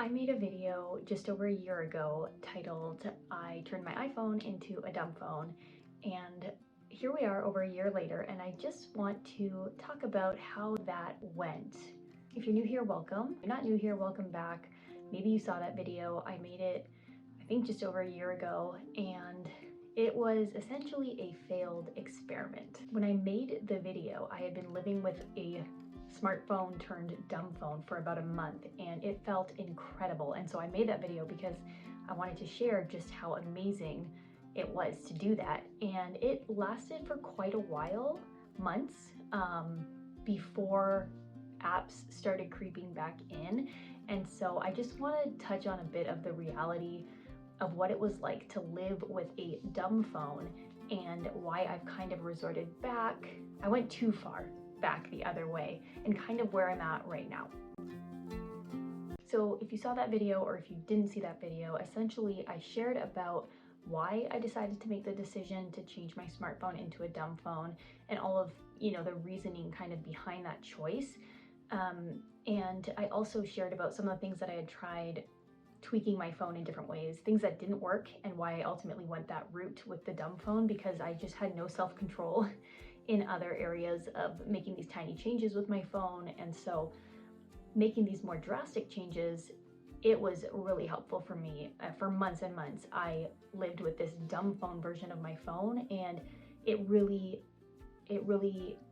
made a video just over a year ago titled I Turned My iPhone into a Dumb Phone, and here we are over a year later, and I just want to talk about how that went. If you're new here, welcome. If you're not new here, welcome back. Maybe you saw that video. I made it, I think, just over a year ago, and it was essentially a failed experiment. When I made the video, I had been living with a smartphone turned dumb phone for about a month, and it felt incredible. And so I made that video because I wanted to share just how amazing it was to do that. And it lasted for quite a while, months, before apps started creeping back in. And so I just want to touch on a bit of the reality of what it was like to live with a dumb phone and why I've kind of resorted back. I went too far back the other way, and kind of where I'm at right now. So if you saw that video or if you didn't see that video, essentially I shared about why I decided to make the decision to change my smartphone into a dumb phone and all of, the reasoning kind of behind that choice. And I also shared about some of the things that I had tried tweaking my phone in different ways, things that didn't work, and why I ultimately went that route with the dumb phone, because I just had no self-control in other areas of making these tiny changes with my phone. And so making these more drastic changes, it was really helpful for me. For months and months, I lived with this dumb phone version of my phone, and it really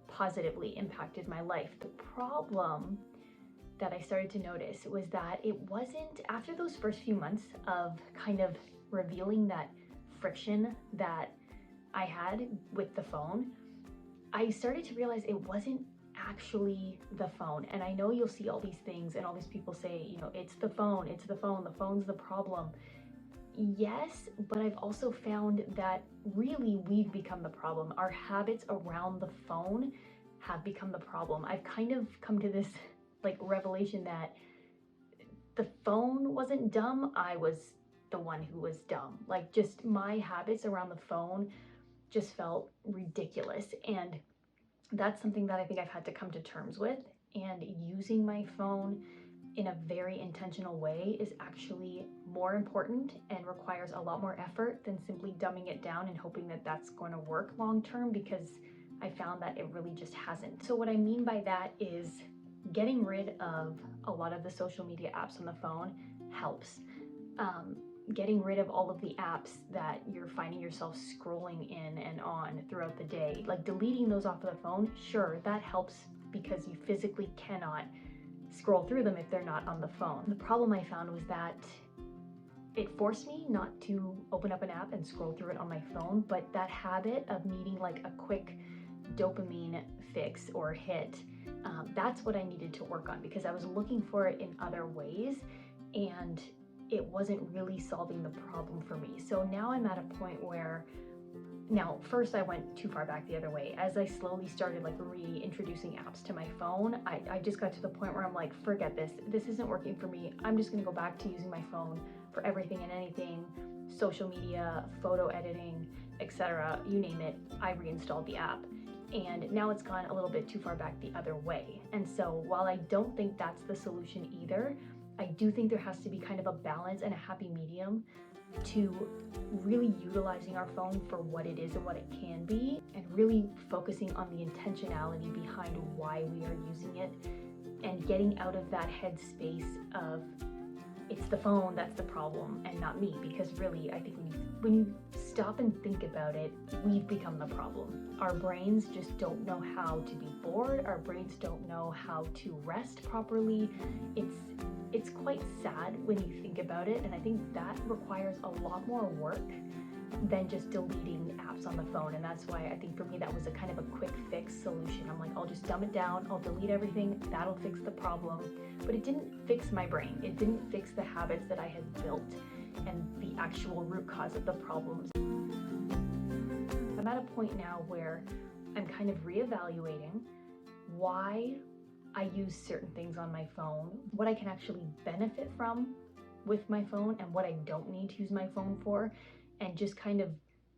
positively impacted my life. The problem that I started to notice was that it wasn't, after those first few months of kind of revealing that friction that I had with the phone, I started to realize it wasn't actually the phone. And I know you'll see all these things and all these people say, it's the phone, the phone's the problem. Yes, but I've also found that really we've become the problem. Our habits around the phone have become the problem. I've kind of come to this revelation that the phone wasn't dumb, I was the one who was dumb. Just my habits around the phone just felt ridiculous. And that's something that I think I've had to come to terms with. And using my phone in a very intentional way is actually more important and requires a lot more effort than simply dumbing it down and hoping that that's going to work long term, because I found that it really just hasn't. So what I mean by that is getting rid of a lot of the social media apps on the phone helps. Getting rid of all of the apps that you're finding yourself scrolling in and on throughout the day, deleting those off of the phone, sure, that helps because you physically cannot scroll through them if they're not on the phone. The problem I found was that it forced me not to open up an app and scroll through it on my phone, but that habit of needing a quick dopamine fix or hit, that's what I needed to work on, because I was looking for it in other ways and it wasn't really solving the problem for me. So now I'm at a point where, first I went too far back the other way. As I slowly started reintroducing apps to my phone, I just got to the point where I'm like, forget this isn't working for me. I'm just gonna go back to using my phone for everything and anything, social media, photo editing, etc., you name it. I reinstalled the app. And now it's gone a little bit too far back the other way. And so while I don't think that's the solution either, I do think there has to be kind of a balance and a happy medium to really utilizing our phone for what it is and what it can be, and really focusing on the intentionality behind why we are using it, and getting out of that headspace of it's the phone that's the problem and not me, because really I think when you stop and think about it, we've become the problem. Our brains just don't know how to be bored. Our brains don't know how to rest properly. It's quite sad when you think about it, and I think that requires a lot more work than just deleting apps on the phone. And that's why I think for me that was a kind of a quick fix solution. I'm like, I'll just dumb it down, I'll delete everything, that'll fix the problem. But it didn't fix my brain. It didn't fix the habits that I had built and the actual root cause of the problems. I'm at a point now where I'm kind of reevaluating why I use certain things on my phone, what I can actually benefit from with my phone and what I don't need to use my phone for, and just kind of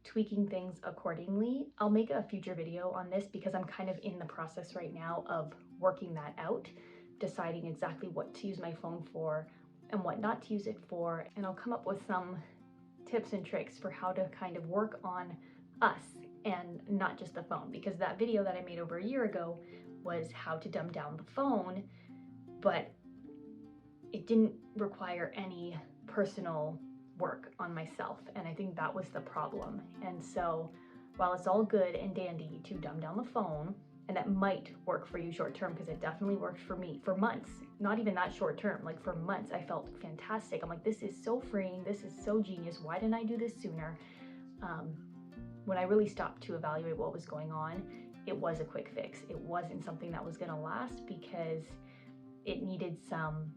tweaking things accordingly. I'll make a future video on this because I'm kind of in the process right now of working that out, deciding exactly what to use my phone for, and what not to use it for, and I'll come up with some tips and tricks for how to kind of work on us and not just the phone, because that video that I made over a year ago was how to dumb down the phone, but it didn't require any personal work on myself, and I think that was the problem. And so while it's all good and dandy to dumb down the phone, and that might work for you short term, because it definitely worked for me for months, not even that short term, like for months I felt fantastic. I'm like, this is so freeing, this is so genius, why didn't I do this sooner? When I really stopped to evaluate what was going on, it was a quick fix. It wasn't something that was going to last, because it needed some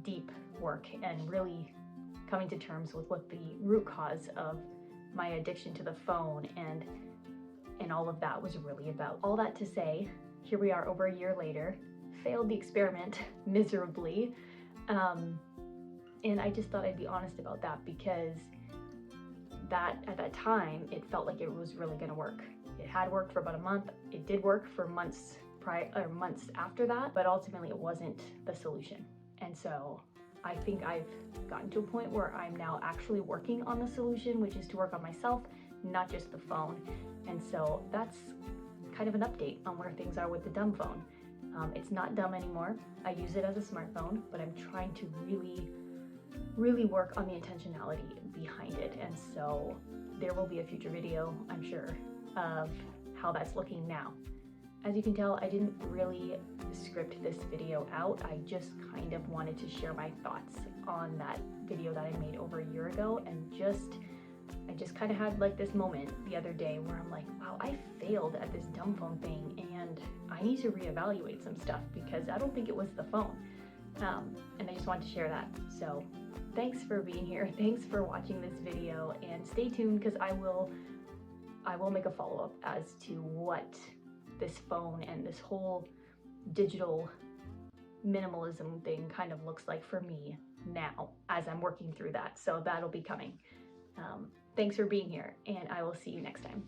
deep work and really coming to terms with what the root cause of my addiction to the phone and all of that was really about. All that to say, here we are over a year later, failed the experiment miserably, and I just thought I'd be honest about that, because that at that time it felt like it was really going to work. It had worked for about a month. It did work for months after that, but ultimately it wasn't the solution. And so I think I've gotten to a point where I'm now actually working on the solution, which is to work on myself, not just the phone. And so that's kind of an update on where things are with the dumb phone. It's not dumb anymore. I use it as a smartphone, but I'm trying to really work on the intentionality behind it. And so there will be a future video, I'm sure, of how that's looking now. As you can tell, I didn't really script this video out. I just kind of wanted to share my thoughts on that video that I made over a year ago, and I just kind of had like this moment the other day where I'm like, wow, I failed at this dumb phone thing, and I need to reevaluate some stuff, because I don't think it was the phone. And I just wanted to share that. So thanks for being here. Thanks for watching this video, and stay tuned, because I will make a follow-up as to what this phone and this whole digital minimalism thing kind of looks like for me now as I'm working through that. So that'll be coming. Thanks for being here, and I will see you next time.